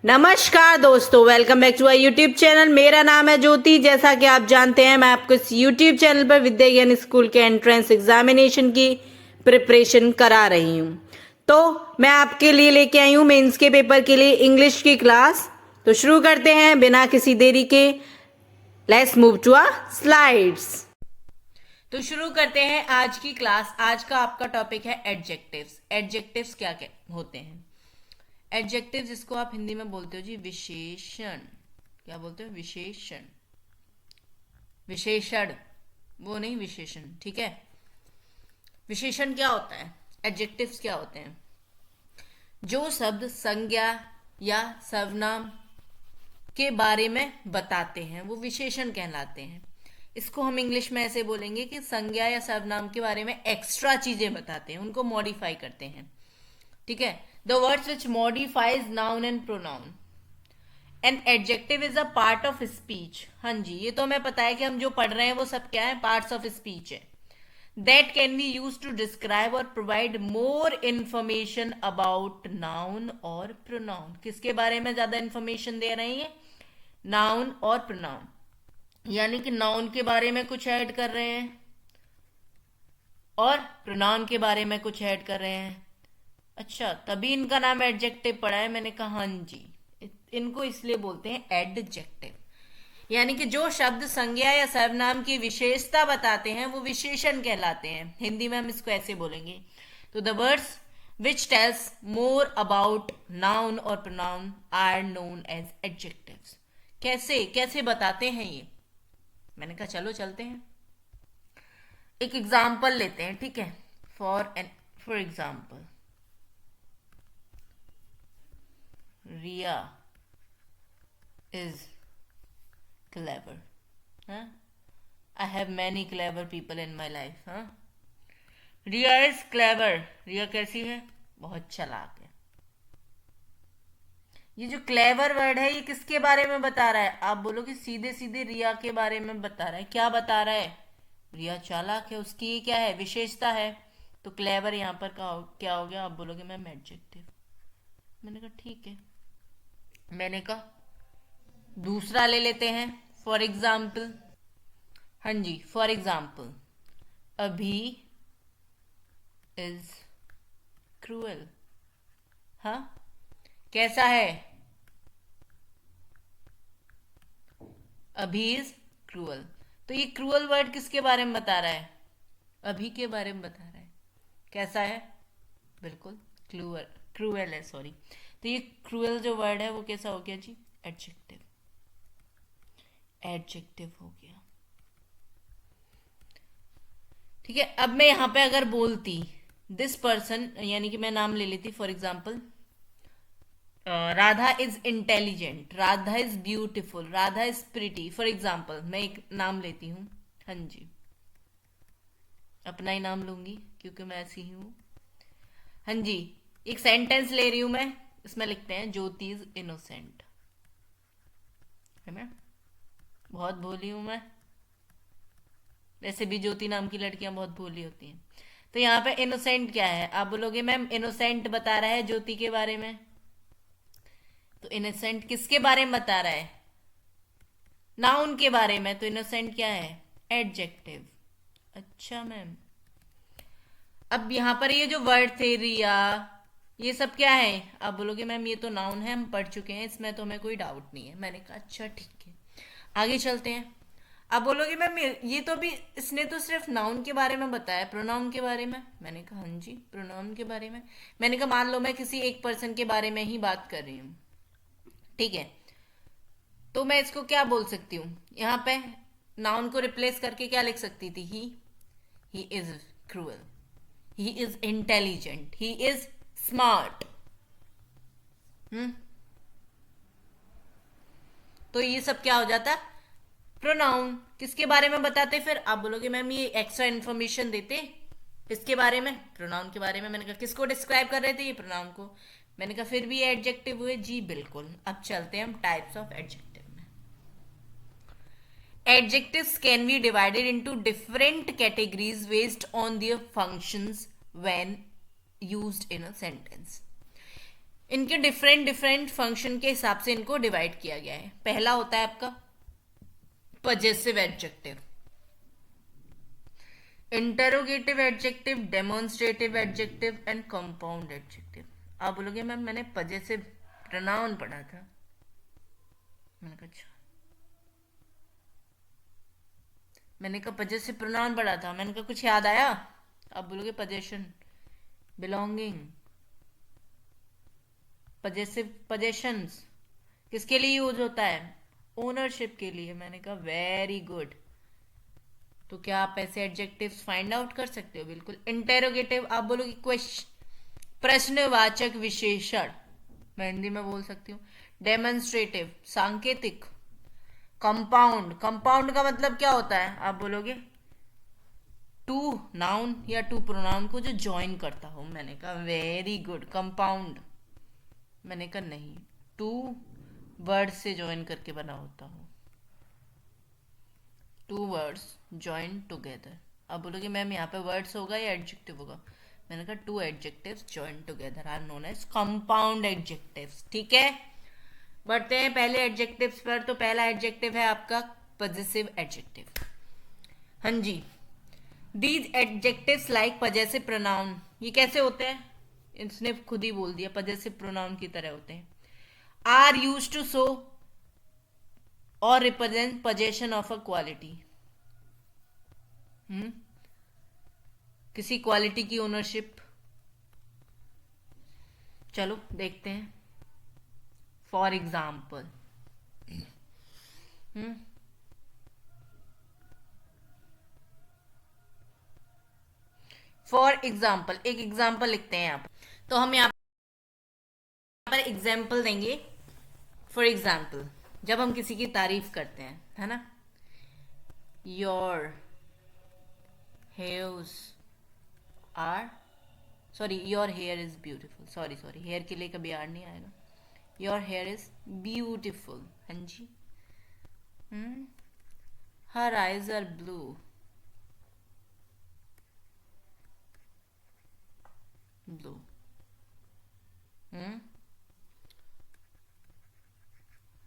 नमस्कार दोस्तों, welcome back to our YouTube channel. मेरा नाम है ज्योति। जैसा कि आप जानते हैं, मैं आपको इस यूट्यूब चैनल पर विद्या ज्ञान स्कूल के एंट्रेंस एग्जामिनेशन की प्रिपरेशन करा रही हूँ। तो मैं आपके लिए लेके आई हूँ मेंस के पेपर के लिए इंग्लिश की क्लास। तो शुरू करते हैं बिना किसी देरी के। Let's move to our slides. तो शुरू करते हैं आज की क्लास। आज का आपका टॉपिक है एडजेक्टिव्स। एडजेक्टिव्स क्या क्या होते हैं? एडजेक्टिव जिसको आप हिंदी में बोलते हो जी विशेषण। क्या बोलते हो? विशेषण, विशेषण, वो नहीं विशेषण, ठीक है। विशेषण क्या होता है? एडजेक्टिव्स क्या होते हैं? जो शब्द संज्ञा या सर्वनाम के बारे में बताते हैं वो विशेषण कहलाते हैं। इसको हम इंग्लिश में ऐसे बोलेंगे कि संज्ञा या सर्वनाम के बारे में एक्स्ट्रा चीजें बताते हैं, उनको मॉडिफाई करते हैं, ठीक है। The words which modifies noun and pronoun. An adjective is a part of speech. हाँ जी, ये तो हमें पता है कि हम जो पढ़ रहे हैं वो सब क्या है? पार्ट्स ऑफ स्पीच है। That can be used to describe or provide more information about noun और pronoun. किसके बारे में ज्यादा इंफॉर्मेशन दे रहे हैं? नाउन और प्रोनाउन, यानी कि नाउन के बारे में कुछ ऐड कर रहे हैं और प्रोनाउन के बारे में कुछ ऐड कर रहे हैं। अच्छा, तभी इनका नाम एडजेक्टिव पड़ा है। मैंने कहा हाँ जी, इनको इसलिए बोलते हैं एडजेक्टिव, यानी कि जो शब्द संज्ञा या सर्वनाम की विशेषता बताते हैं वो विशेषण कहलाते हैं। हिंदी में हम इसको ऐसे बोलेंगे। तो the words which tells more about noun और pronoun are known as adjectives. कैसे कैसे बताते हैं ये? मैंने कहा चलो चलते हैं, एक एग्जाम्पल लेते हैं, ठीक है। For example, Ria is clever. Huh? I have many clever people in my life. Huh? Ria is clever. Ria कैसी है? बहुत चालाक है। ये जो क्लेवर वर्ड है ये किसके बारे में बता रहा है? आप बोलोगे सीधे सीधे रिया के बारे में बता रहा है। क्या बता रहा है? रिया चालाक है, उसकी ये क्या है? विशेषता है। तो क्लेवर यहाँ पर क्या हो गया? आप बोलोगे मैम एडजेक्टिव। मैंने कहा ठीक है। मैंने कहा दूसरा ले लेते हैं। फॉर एग्जाम्पल, हाँ जी, फॉर एग्जाम्पल, अभी इज क्रूअल। हाँ, कैसा है? अभी इज क्रूअल। तो ये क्रूअल वर्ड किसके बारे में बता रहा है? अभी के बारे में बता रहा है। कैसा है? बिल्कुल क्रूअल है, सॉरी। तो ये क्रूअल जो वर्ड है वो कैसा हो गया जी? एडजेक्टिव। एडजेक्टिव हो गया, ठीक है। अब मैं यहां पे अगर बोलती दिस पर्सन, यानी कि मैं नाम ले लेती, for example Radha is intelligent, Radha is beautiful, Radha is pretty. For example मैं एक नाम लेती हूं, हाँ जी, अपना ही नाम लूंगी क्योंकि मैं ऐसी ही हूं। हाँ जी, एक सेंटेंस ले रही हूं मैं, इसमें लिखते हैं ज्योति इज इनोसेंट, है ना। बहुत भोली हूं मैं, वैसे भी ज्योति नाम की लड़कियां बहुत भोली होती हैं। तो यहाँ पे इनोसेंट क्या है? आप बोलोगे मैम इनोसेंट बता रहा है ज्योति के बारे में। तो इनोसेंट किसके बारे में बता रहा है? नाउन के बारे में। तो इनोसेंट क्या है? एडजेक्टिव। अच्छा मैम, अब यहाँ पर ये जो वर्ड थे रिया, ये सब क्या है? आप बोलोगे मैम ये तो नाउन है, हम पढ़ चुके हैं, इसमें तो हमें कोई डाउट नहीं है। मैंने कहा अच्छा ठीक है, आगे चलते हैं। आप बोलोगे मैम ये तो भी इसने तो सिर्फ नाउन के बारे में बताया, प्रोनाउन के बारे में। मैंने कहा हाँ जी, प्रोनाउन के बारे में। मैंने कहा मान लो मैं किसी एक पर्सन के बारे में ही बात कर रही हूँ, ठीक है। तो मैं इसको क्या बोल सकती हूँ? यहाँ पे नाउन को रिप्लेस करके क्या लिख सकती थी? He is cruel, he is intelligent, he is smart. तो ये सब क्या हो जाता? प्रोनाउन। किसके बारे में बताते? फिर आप बोलोगे मैम ये एक्स्ट्रा इन्फॉर्मेशन देते इसके बारे में, प्रोनाउन के बारे में। मैंने कहा किसको डिस्क्राइब कर रहे थे? ये प्रोनाउन को। मैंने कहा फिर भी एडजेक्टिव हुए जी, बिल्कुल। अब चलते हैं हम टाइप्स ऑफ एडजेक्टिव में। Adjectives can be divided into different categories based on their functions when used in a sentence. इनके डिफरेंट डिफरेंट फंक्शन के हिसाब से इनको डिवाइड किया गया है। पहला होता है आपका possessive adjective, interrogative adjective, demonstrative adjective and compound adjective. आप बोलोगे मैम मैंने पजेसिव प्रोनाउन पढ़ा था। मैंने कहा अच्छा, मैंने कहा पजेसिव प्रोनाउन पढ़ा था। मैंने कहा कुछ याद आया? आप बोलोगे पजेशन, बिलोंगिंग, पजेसिव, पजेशंस किसके लिए यूज होता है? ओनरशिप के लिए। मैंने कहा वेरी गुड। तो क्या आप ऐसे एडजेक्टिव्स फाइंड आउट कर सकते हो? बिल्कुल। इंटेरोगेटिव आप बोलोगे क्वेश्चन, प्रश्नवाचक विशेषण, मैं हिंदी में बोल सकती हूँ। डेमोन्स्ट्रेटिव सांकेतिक। कंपाउंड, कंपाउंड का मतलब क्या होता है? आप बोलोगे टू नाउन या टू प्रोनाउन को जो ज्वाइन करता हो। मैंने कहा वेरी गुड, कंपाउंड। मैंने कहा नहीं, टू वर्ड से ज्वाइन करके बना होता हो, टू वर्ड्स ज्वाइन टुगेदर। अब बोलोगे मैम यहाँ पे वर्ड्स होगा या एडजेक्टिव होगा? मैंने कहा two adjectives join together are known as compound adjectives. ठीक है, बढ़ते हैं पहले एडजेक्टिव्स पर। तो पहला एडजेक्टिव है आपका पजेसिव एडजेक्टिव। हाँ जी, these adjectives like possessive pronoun, ये कैसे होते हैं? इसने खुद ही बोल दिया, पजेसिव प्रोनाउन की तरह होते हैं। आर यूज टू शो और represent possession of a quality, किसी क्वालिटी की ओनरशिप। चलो देखते हैं। फॉर एग्जाम्पल, फॉर एग्जाम्पल, एक एग्जाम्पल लिखते हैं यहाँ पर। तो हम यहाँ पर एग्जाम्पल देंगे। फॉर एग्जाम्पल, जब हम किसी की तारीफ करते हैं, है ना, your hairs are, sorry your hair is beautiful, sorry sorry, hair के लिए कभी आर नहीं आएगा। योर हेयर इज ब्यूटिफुल, हाँ जी। Her eyes are blue, blue.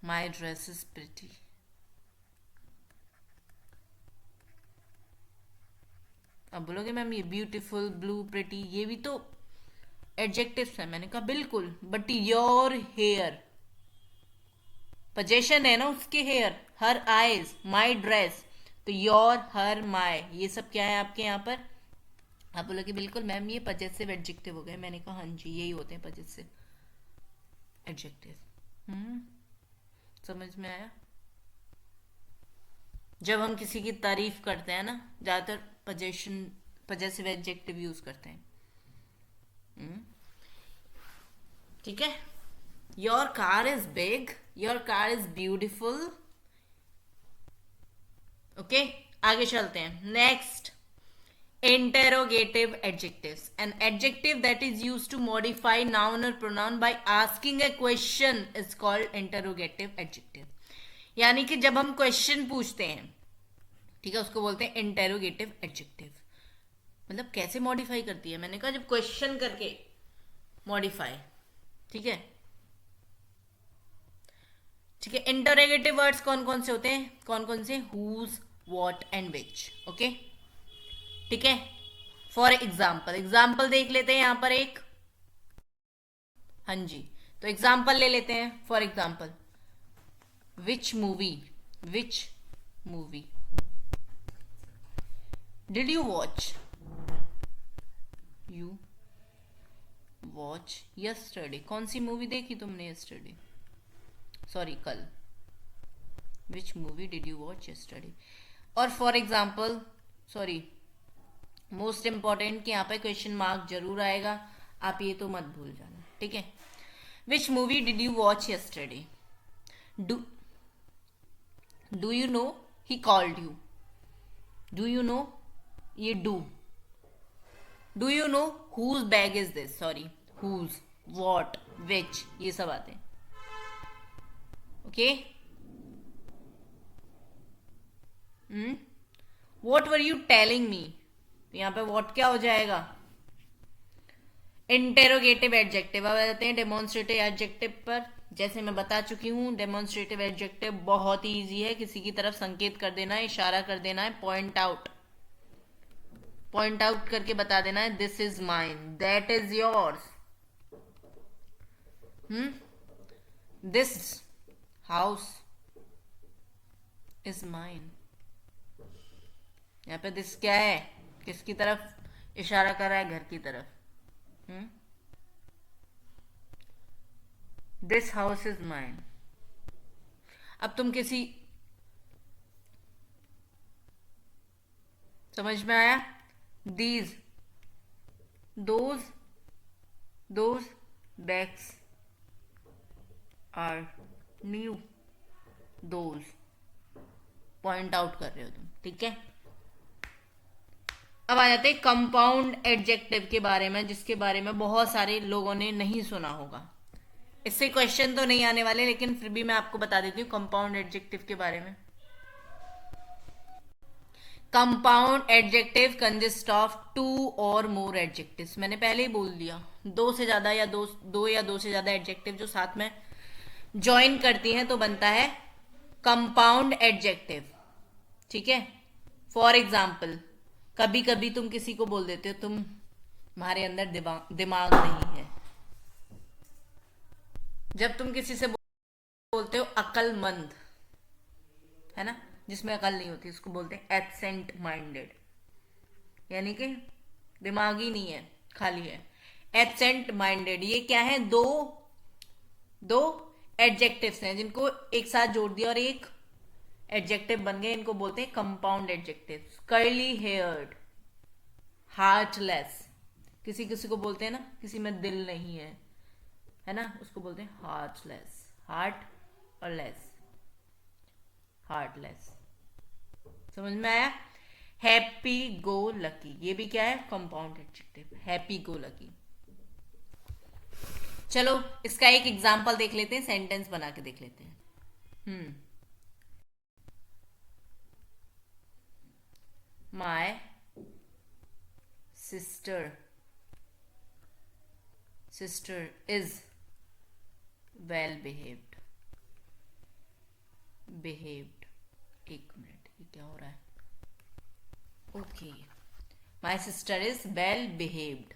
My dress is pretty. अब बोलोगे मैम ये ब्यूटीफुल, ब्लू, प्रिटी ये भी तो एडजेक्टिव्स है। मैंने कहा बिल्कुल, बट योर हेयर पोजेशन है ना उसके, hair, her eyes, my dress, तो योर, हर, माई, ये सब क्या है आपके यहाँ पर? आप बोलोगे बिल्कुल मैम ये पजेसिव एडजेक्टिव हो गए। मैंने कहा हाँ जी, यही होते हैं पजेसिव एडजेक्टिव। समझ में आया? जब हम किसी की तारीफ करते हैं ना, ज्यादातर पजेशन, पजेसिव एडजेक्टिव यूज करते हैं। ठीक है, your car is big, your car is beautiful. Okay, आगे चलते हैं। Next, interrogative adjectives, an adjective that is used to modify noun or pronoun by asking a question is called interrogative adjective। यानी कि जब हम क्वेश्चन पूछते हैं, ठीक है, उसको बोलते हैं interrogative adjective। मतलब कैसे मॉडिफाई करती है? मैंने कहा जब क्वेश्चन करके मॉडिफाई। ठीक है, ठीक है। इंटरोगेटिव वर्ड्स कौन कौन से होते हैं? कौन कौन से? Whose, what and which. Okay, ठीक है। फॉर एग्जाम्पल, एग्जाम्पल देख लेते हैं यहां पर एक। हाँ जी, तो एग्जाम्पल ले लेते हैं। For example, which movie, which movie did you watch, you watch yesterday, कौन सी मूवी देखी तुमने यस्टरडे, सॉरी कल। Which movie did you watch yesterday. और for example, sorry, most important कि यहाँ पे क्वेश्चन मार्क जरूर आएगा, आप ये तो मत भूल जाना। ठीक है, which movie did you watch yesterday. Do you know he called you, do you know, ये do you know whose bag is this, sorry, whose, what, which, ये सब आते हैं। Okay, what were you telling me, तो यहां पे what क्या हो जाएगा? Interrogative adjective. अब आ जाते हैं डेमोन्स्ट्रेटिव एडजेक्टिव पर। जैसे मैं बता चुकी हूँ, डेमोन्स्ट्रेटिव एडजेक्टिव बहुत ही ईजी है। किसी की तरफ संकेत कर देना है, इशारा कर देना है, पॉइंट आउट करके बता देना है, this is mine, that is yours, this house is mine. यहाँ पे दिस क्या है, किसकी तरफ इशारा कर रहा है, घर की तरफ। This house is mine. अब तुम किसी, समझ में आया, these, those bags are new, those, point out कर रहे हो तुम, ठीक है। अब आ जाते हैं कंपाउंड एडजेक्टिव के बारे में, जिसके बारे में बहुत सारे लोगों ने नहीं सुना होगा। इससे क्वेश्चन तो नहीं आने वाले, लेकिन फिर भी मैं आपको बता देती हूँ कंपाउंड एडजेक्टिव के बारे में। कंपाउंड एडजेक्टिव कंसिस्ट ऑफ 2 और मोर एडजेक्टिव्स। मैंने पहले ही बोल दिया, दो से ज्यादा या दो से ज्यादा एडजेक्टिव जो साथ में ज्वाइन करती हैं तो बनता है कंपाउंड एडजेक्टिव, ठीक है। फॉर एग्जाम्पल, कभी कभी तुम किसी को बोल देते हो तुम्हारे अंदर दिमाग नहीं है। जब तुम किसी से बोलते हो अक्लमंद, है ना, जिसमें अकल नहीं होती, उसको बोलते हैं एब्सेंट माइंडेड, यानी कि दिमाग ही नहीं है, खाली है, एब्सेंट माइंडेड। ये क्या है, दो एडजेक्टिव्स हैं जिनको एक साथ जोड़ दिया और एक एडजेक्टिव बन गए, इनको बोलते हैं compound adjectives. Curly heard, heartless, किसी किसी को बोलते हैं ना, किसी में दिल नहीं है ना, उसको बोलते हैं हार्टलेस, हार्ट और लेस, हार्टलेस। समझ में आया। हैप्पी गो लकी, ये भी क्या है, compound adjective, happy go lucky. चलो इसका एक एग्जांपल देख लेते हैं, सेंटेंस बना के देख लेते हैं। My sister is well behaved. एक मिनट, ये क्या हो रहा है, okay, my sister is well behaved.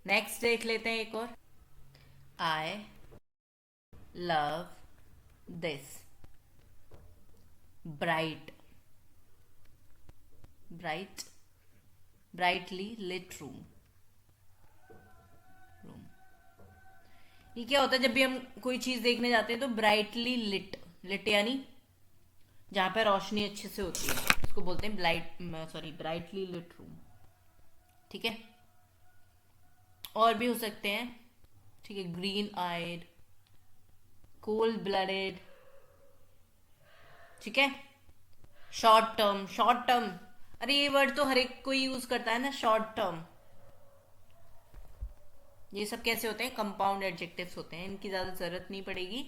Next देख लेते हैं एक और, I love this brightly lit room. ये क्या होता है, जब भी हम कोई चीज देखने जाते हैं तो ब्राइटली लिट यानी जहां पर रोशनी अच्छे से होती है, उसको बोलते हैं ब्राइटली लिट रूम, ठीक है। और भी हो सकते हैं, ठीक है, ग्रीन आइड, कोल्ड ब्लडेड, ठीक है। शॉर्ट टर्म, अरे ये वर्ड तो हर एक कोई यूज करता है ना, शॉर्ट टर्म। ये सब कैसे होते हैं, कंपाउंड एडजेक्टिव्स होते हैं, इनकी ज्यादा जरूरत नहीं पड़ेगी।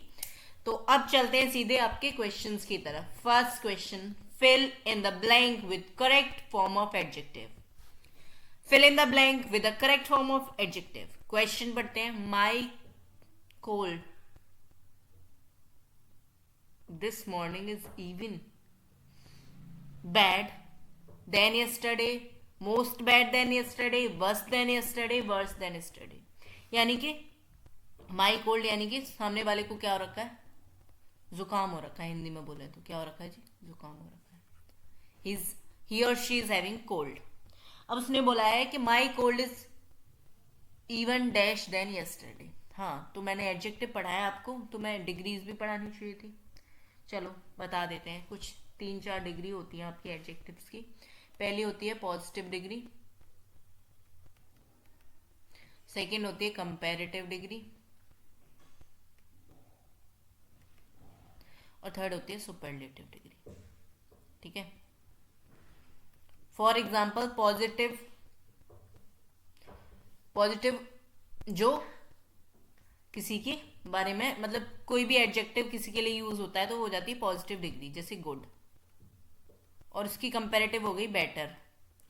तो अब चलते हैं सीधे आपके क्वेश्चंस की तरफ। First question, fill in the blank with correct form of adjective. Fill in the blank with the correct form of adjective. Question पढ़ते हैं, my cold this morning is even bad than yesterday, most bad than yesterday, worse than yesterday, worse than yesterday। यानी कि my cold यानी कि सामने वाले को क्या हो रखा है, जुकाम हो रखा है, हिंदी में बोले तो क्या हो रखा है जी, जुकाम हो रखा है, ही और शी इज हैविंग कोल्ड। अब उसने बोला है कि my cold is even dash than yesterday. हाँ, तो मैंने एडजेक्टिव पढ़ाया आपको, तो मैं डिग्रीज भी पढ़ानी चाहिए थी। चलो बता देते हैं, कुछ 3-4 डिग्री होती है आपकी एडजेक्टिव्स की। पहली होती है पॉजिटिव डिग्री, सेकंड होती है कंपैरेटिव डिग्री, और थर्ड होती है सुपरलेटिव डिग्री, ठीक है। फॉर एग्जाम्पल, पॉजिटिव जो किसी के बारे में, मतलब कोई भी एडजेक्टिव किसी के लिए यूज होता है तो वो हो जाती है पॉजिटिव डिग्री, जैसे गुड, और उसकी कंपैरेटिव हो गई बेटर,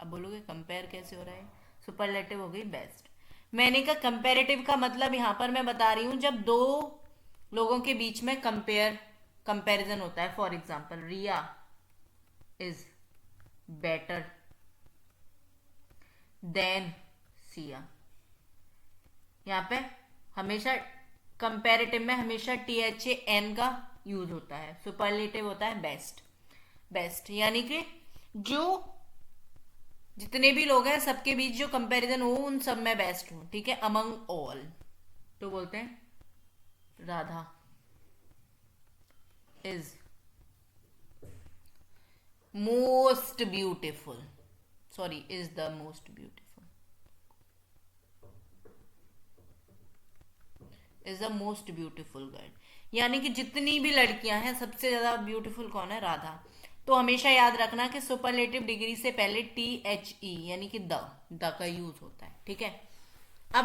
अब बोलोगे कंपेयर कैसे हो रहा है, सुपरलेटिव हो गई बेस्ट। मैंने कहा कंपेरेटिव का मतलब यहाँ पर मैं बता रही हूँ जब दो लोगों के बीच में कंपैरिजन होता है। For example Riya is better than Siya. यहाँ पे हमेशा कंपैरेटिव में हमेशा THAN का यूज होता है, सुपरलेटिव होता है बेस्ट। बेस्ट यानी कि जो जितने भी लोग हैं सबके बीच जो कंपैरिजन हो उन सब में बेस्ट हो, ठीक है, अमंग ऑल। तो बोलते हैं Radha is most beautiful, sorry is the most beautiful, is the most beautiful girl. यानी कि जितनी भी लड़कियां हैं सबसे ज्यादा ब्यूटीफुल कौन है, राधा। तो हमेशा याद रखना कि सुपरलेटिव डिग्री से पहले THE यानी कि द का यूज होता है, ठीक है। अब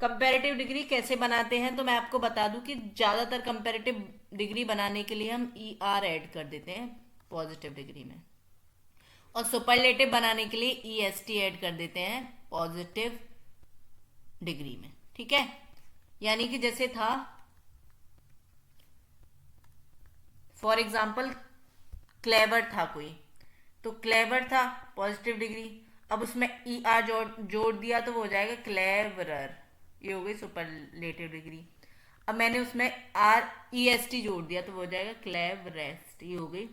कंपैरेटिव डिग्री कैसे बनाते हैं तो मैं आपको बता दूं कि ज्यादातर कंपैरेटिव डिग्री बनाने के लिए हम ER ऐड कर देते हैं पॉजिटिव डिग्री में, और सुपरलेटिव बनाने के लिए EST ऐड कर देते हैं पॉजिटिव डिग्री में, ठीक है। यानी कि जैसे था फॉर एग्जाम्पल क्लेवर था कोई, तो क्लेवर था पॉजिटिव डिग्री, अब उसमें ER जोड़ दिया तो वो हो जाएगा क्लेवरर, ये हो गई सुपरलेटिव डिग्री। अब मैंने उसमें EST जोड़ दिया तो वो हो जाएगा क्लेवरेस्ट, ये हो गई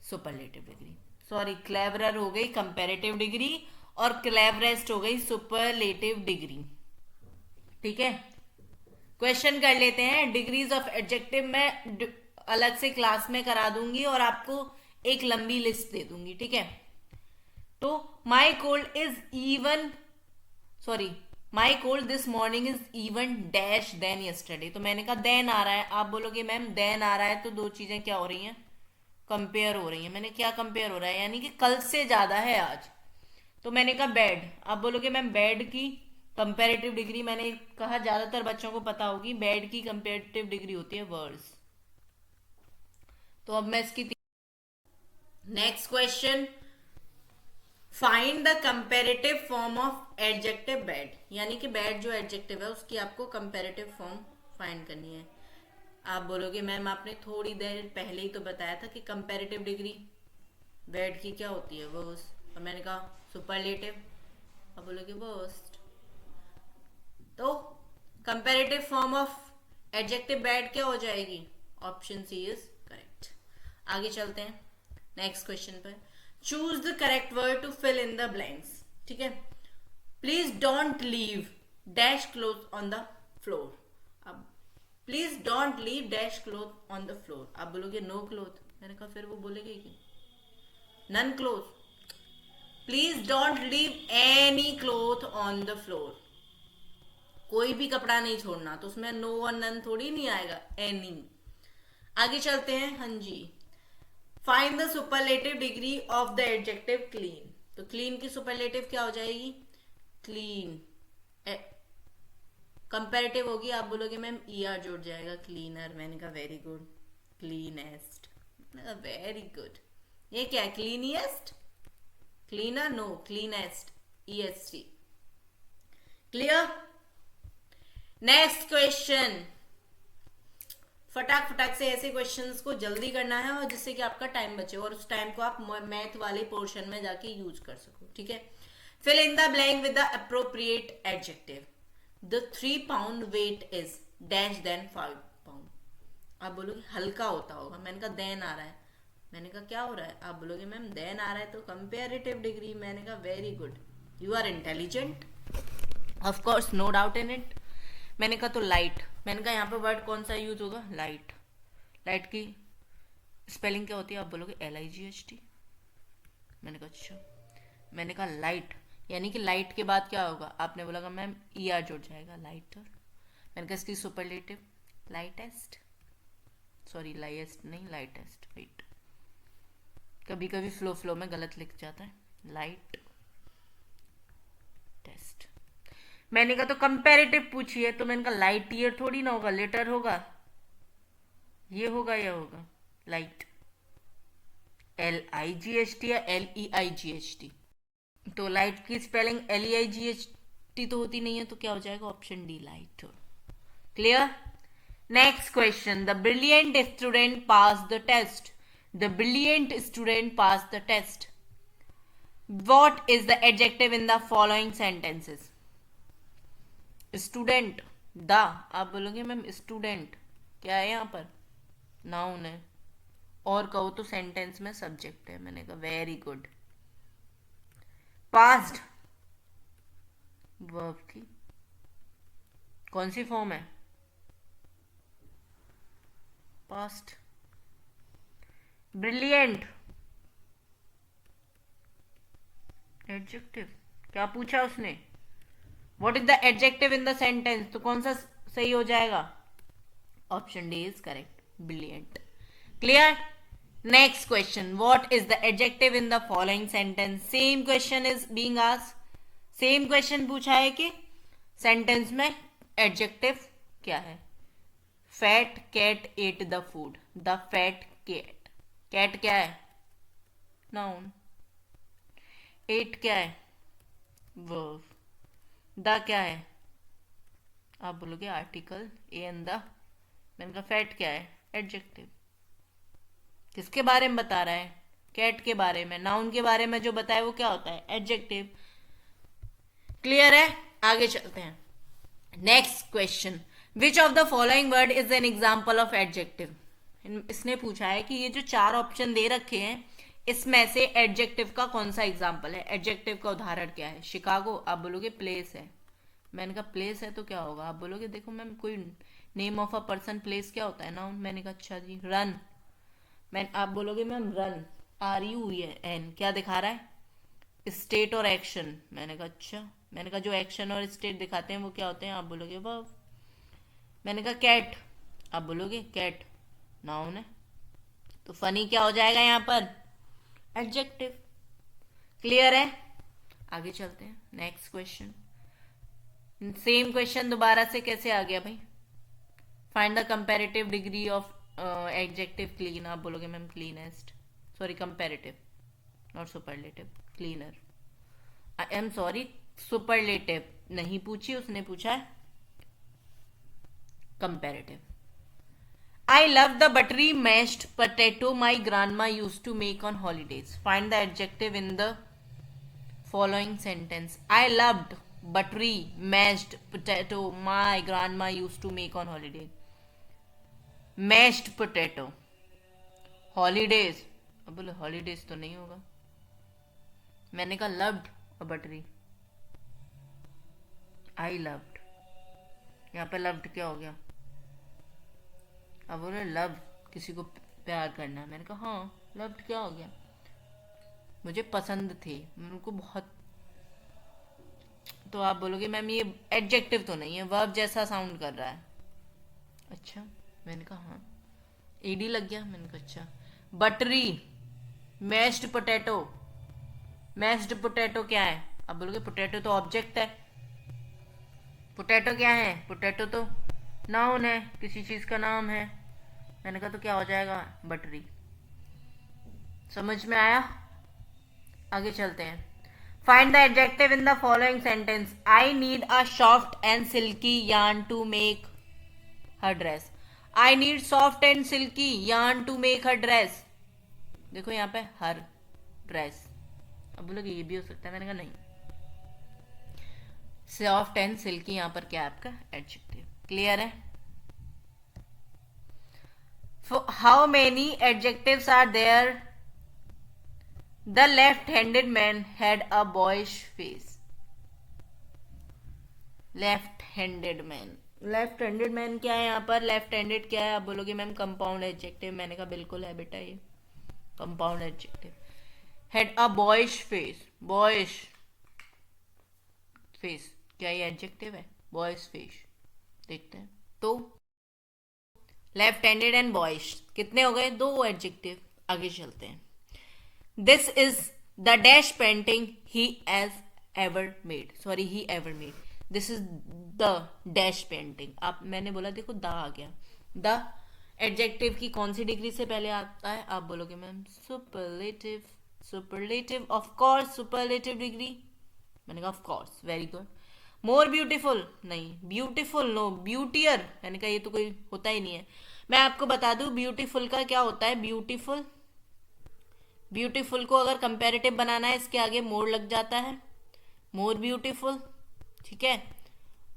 सुपरलेटिव डिग्री। सॉरी, क्लेवरर हो गई कंपैरेटिव डिग्री और क्लेवरेस्ट हो गई सुपरलेटिव डिग्री, ठीक है। क्वेश्चन कर लेते हैं। डिग्रीज ऑफ एडजेक्टिव में अलग से क्लास में करा दूंगी और आपको एक लंबी लिस्ट दे दूंगी, ठीक है। तो my cold is even, sorry, my cold this morning is even dash than yesterday. तो मैंने कहा देन आ रहा है, आप बोलोगे मैम देन आ रहा है तो दो चीजें क्या हो रही हैं, कंपेयर हो रही हैं। मैंने क्या कंपेयर हो रहा है, यानी कि कल से ज्यादा है आज। तो मैंने कहा बेड, आप बोलोगे मैम बेड की कंपेरेटिव डिग्री, मैंने कहा ज्यादातर बच्चों को पता होगी, बेड की कंपेरेटिव डिग्री होती है वर्स। तो अब मैं इसकी next question, find the comparative form of adjective bed. यानी कि बेड जो एडजेक्टिव है उसकी आपको कंपेरेटिव फॉर्म फाइंड करनी है। आप बोलोगे मैम आपने थोड़ी देर पहले ही तो बताया था कि कंपेरेटिव डिग्री बेड की क्या होती है, वर्स, और मैंने कहा सुपरलेटिव, आप बोलोगे वर्स्ट। तो comparative form of adjective bed क्या हो जाएगी, ऑप्शन सी इज करेक्ट। आगे चलते हैं नेक्स्ट क्वेश्चन पर। Choose the correct word to fill in the blanks, ठीक है। Please don't leave dash cloth on the floor. अब please don't leave dash cloth on the floor, आप बोलोगे no cloth, मैंने कहा फिर वो बोलेगी कि none cloth. Please don't leave any cloth on the floor, कोई भी कपड़ा नहीं छोड़ना, तो उसमें नो और नन थोड़ी नहीं आएगा, एनी। आगे चलते हैं, हाँ जी। Find the superlative degree of the adjective clean. तो क्लीन की सुपरलेटिव क्या हो जाएगी, क्लीन। कंपैरेटिव होगी, आप बोलोगे मैम ER जोड़ जाएगा, क्लीनर। मैंने कहा वेरी गुड, क्लीनेस्ट, मैंने कहा वेरी गुड। ये क्या है, cleaniest, cleaner, no, cleanest, EST। Clear. Next question, फटाक से ऐसे क्वेश्चंस को जल्दी करना है और जिससे कि आपका टाइम बचे और उस टाइम को आप मैथ वाले पोर्शन में जाके यूज कर सको, ठीक है। Fill in the blank with the appropriate adjective. The 3 pound weight is dash than 5 pound। आप बोलोगे हल्का होता होगा, मैंने कहा देन आ रहा है, मैंने कहा क्या हो रहा है, आप बोलोगे मैम देन आ रहा है तो कंपेरेटिव डिग्री। मैंने कहा very good, you are intelligent, of course, no doubt in it. मैंने कहा तो लाइट, मैंने कहा यहाँ पे वर्ड कौन सा यूज होगा, लाइट। लाइट की स्पेलिंग क्या होती है, आप बोलोगे LIGHT। मैंने कहा अच्छा, मैंने कहा लाइट यानी कि लाइट के बाद क्या होगा, आपने बोला मैम ER जुड़ जाएगा, लाइटर। मैंने कहा इसकी सुपरलेटिव लाइटेस्ट, सॉरी लाइटेस्ट नहीं, लाइटेस्ट, वेट, कभी कभी फ्लो में गलत लिख जाता है, लाइट टेस्ट। मैंने कहा तो कंपैरेटिव पूछिए, तो मैंने कहा लाइट ईयर थोड़ी ना होगा, लेटर होगा, ये होगा, या होगा लाइट LIGHT या LEIGHT? तो लाइट की स्पेलिंग LEIGHT तो होती नहीं है, तो क्या हो जाएगा? Option D, light. Clear? Next question, the brilliant student pass the test. The brilliant student pass the test. What is the adjective in the following sentences? Student, the. आप बोलोगे मैम स्टूडेंट क्या है यहाँ पर? नाउन है। और कहो तो सेंटेंस में सब्जेक्ट है। मैंने कहा वेरी गुड। पास्ट वर्ब की कौन सी फॉर्म है? पास्ट। Brilliant adjective. क्या पूछा उसने? What is the adjective in the sentence? तो कौन सा सही हो जाएगा? Option D is correct, brilliant. Clear? Next question, what is the adjective in the following sentence? Same question is being asked. Same question पूछा है कि सेंटेंस में एडजेक्टिव क्या है? Fat cat ate the food. The fat cat. Cat क्या है? Noun. Eight क्या है? वर्ब। द क्या है? आप बोलोगे आर्टिकल, ए एंड द। मैंने कहा फैट क्या है? एडजेक्टिव। किसके बारे में बता रहा है? कैट के बारे में। नाउन के बारे में जो बताया वो क्या होता है? एडजेक्टिव। क्लियर है? आगे चलते हैं। Next question, which of the following word is an example of adjective? इसने पूछा है कि ये जो चार ऑप्शन दे रखे हैं इसमें से एडजेक्टिव का कौन सा एग्जाम्पल है? एडजेक्टिव का उदाहरण क्या है? शिकागो, आप बोलोगे प्लेस है। मैंने कहा प्लेस है तो क्या होगा? आप बोलोगे देखो मैम कोई name of a person, place क्या होता है? नाउन। मैंने कहा अच्छा जी। रन, आप बोलोगे मैम रन, RUN क्या दिखा रहा है? स्टेट और एक्शन। मैंने कहा अच्छा। मैंने कहा जो एक्शन और स्टेट दिखाते हैं वो क्या होते हैं? आप बोलोगे वर्ब। मैंने कहा कैट, आप बोलोगे कैट नाउन है। तो फनी क्या हो जाएगा यहाँ पर? एडजेक्टिव। क्लियर है? आगे चलते हैं। नेक्स्ट क्वेश्चन, सेम क्वेश्चन दोबारा से कैसे आ गया भाई? Find the comparative degree of adjective clean. आप बोलोगे ma'am cleanest, sorry comparative not superlative, cleaner. I am sorry, superlative नहीं पूछी उसने, पूछा है comparative. I love the buttery mashed potato my grandma used to make on holidays. Find the adjective in the following sentence. I loved buttery mashed potato my grandma used to make on holidays. Mashed potato. Holidays. अब बोले holidays तो नहीं होगा। मैंने कहा loved और buttery. I loved. यहाँ पे loved क्या हो गया? अब बोले लव किसी को प्यार करना। मैंने कहा हाँ, लव क्या हो गया? मुझे पसंद थे, उनको बहुत। तो आप बोलोगे मैम ये एडजेक्टिव तो नहीं है, वर्ब जैसा साउंड कर रहा है। अच्छा, मैंने कहा हाँ, एडी लग गया। मैंने कहा अच्छा। Buttery mashed potato. Mashed potato क्या है? आप बोलोगे पोटैटो तो ऑब्जेक्ट है। पोटैटो क्या है? पोटैटो तो नाउन है, किसी चीज का नाम है। मैंने कहा तो क्या हो जाएगा? बटरी। समझ में आया? आगे चलते हैं। Find the adjective in the following sentence. I need a soft and silky yarn to make her dress. I need soft and silky yarn to make her dress. देखो यहाँ पे हर ड्रेस। अब बोलोगे ये भी हो सकता है। मैंने कहा नहीं, सॉफ्ट एंड सिल्की यहाँ पर क्या है? आपका एडजेक्टिव। क्लियर है? How many adjectives are there? The left-handed man had a boyish face. Left-handed man. Left-handed man क्या है यहाँ पर? Left-handed क्या है? आप बोलोगे मैम कंपाउंड एडजेक्टिव। मैंने कहा बिल्कुल है बेटा, ये compound adjective. Had a boyish face. Boyish face क्या ये एडजेक्टिव है? Boyish face। देखते हैं तो लेफ्ट हैंडेड एंड बॉयश कितने हो गए? 2 एडजेक्टिव। आगे चलते हैं। This is the dash painting he has ever made. Sorry, he ever made. This is the dash painting. आप मैंने बोला देखो द आ गया। द एडजेक्टिव की कौन सी डिग्री से पहले आता है? आप बोलोगे ma'am superlative. Superlative, of course superlative degree. मैंने कहा of course, very good. More beautiful, नहीं। Beautiful, no. ब्यूटियर, मैंने कहा ये तो कोई होता ही नहीं है। मैं आपको बता दूं ब्यूटीफुल का क्या होता है। ब्यूटीफुल, ब्यूटीफुल को अगर कंपैरेटिव बनाना है इसके आगे मोर लग जाता है, मोर ब्यूटीफुल, ठीक है।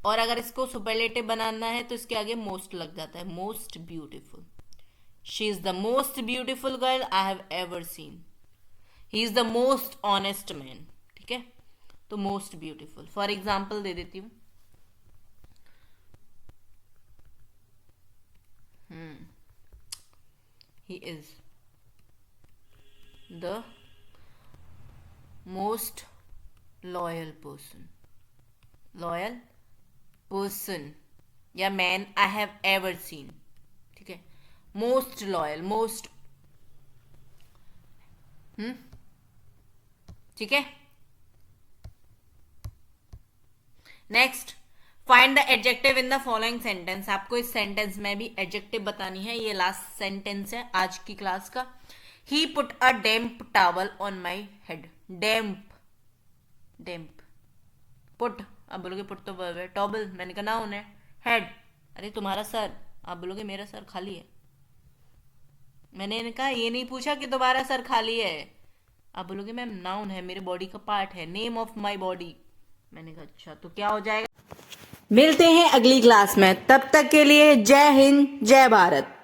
और अगर इसको सुपरलेटिव बनाना है तो इसके आगे मोस्ट लग जाता है, most beautiful. She is the most beautiful girl I have ever seen. He is the most honest man, ठीक है। तो मोस्ट ब्यूटीफुल। फॉर एग्जाम्पल दे देती हूं, he is the most loyal person, loyal person या man I have ever seen, ठीक है। Most loyal, most, ठीक है। Next, find the adjective in the following sentence. आपको इस सेंटेंस में भी एडजेक्टिव बतानी है। ये लास्ट सेंटेंस है आज की क्लास का। He put a damp towel on my head. Damp, damp, put, आप बोलोगे पुट तो वर्ब है। टॉवल मैंने कहा नाउन है। हेड, अरे तुम्हारा सर, आप बोलोगे मेरा सर खाली है। मैंने कहा ये नहीं पूछा कि तुम्हारा सर खाली है, आप बोलोगे मैम नाउन है, मेरे बॉडी का पार्ट है, नेम ऑफ माई बॉडी। मैंने कहा अच्छा, तो क्या हो जाएगा। मिलते हैं अगली क्लास में, तब तक के लिए जय हिंद, जय भारत।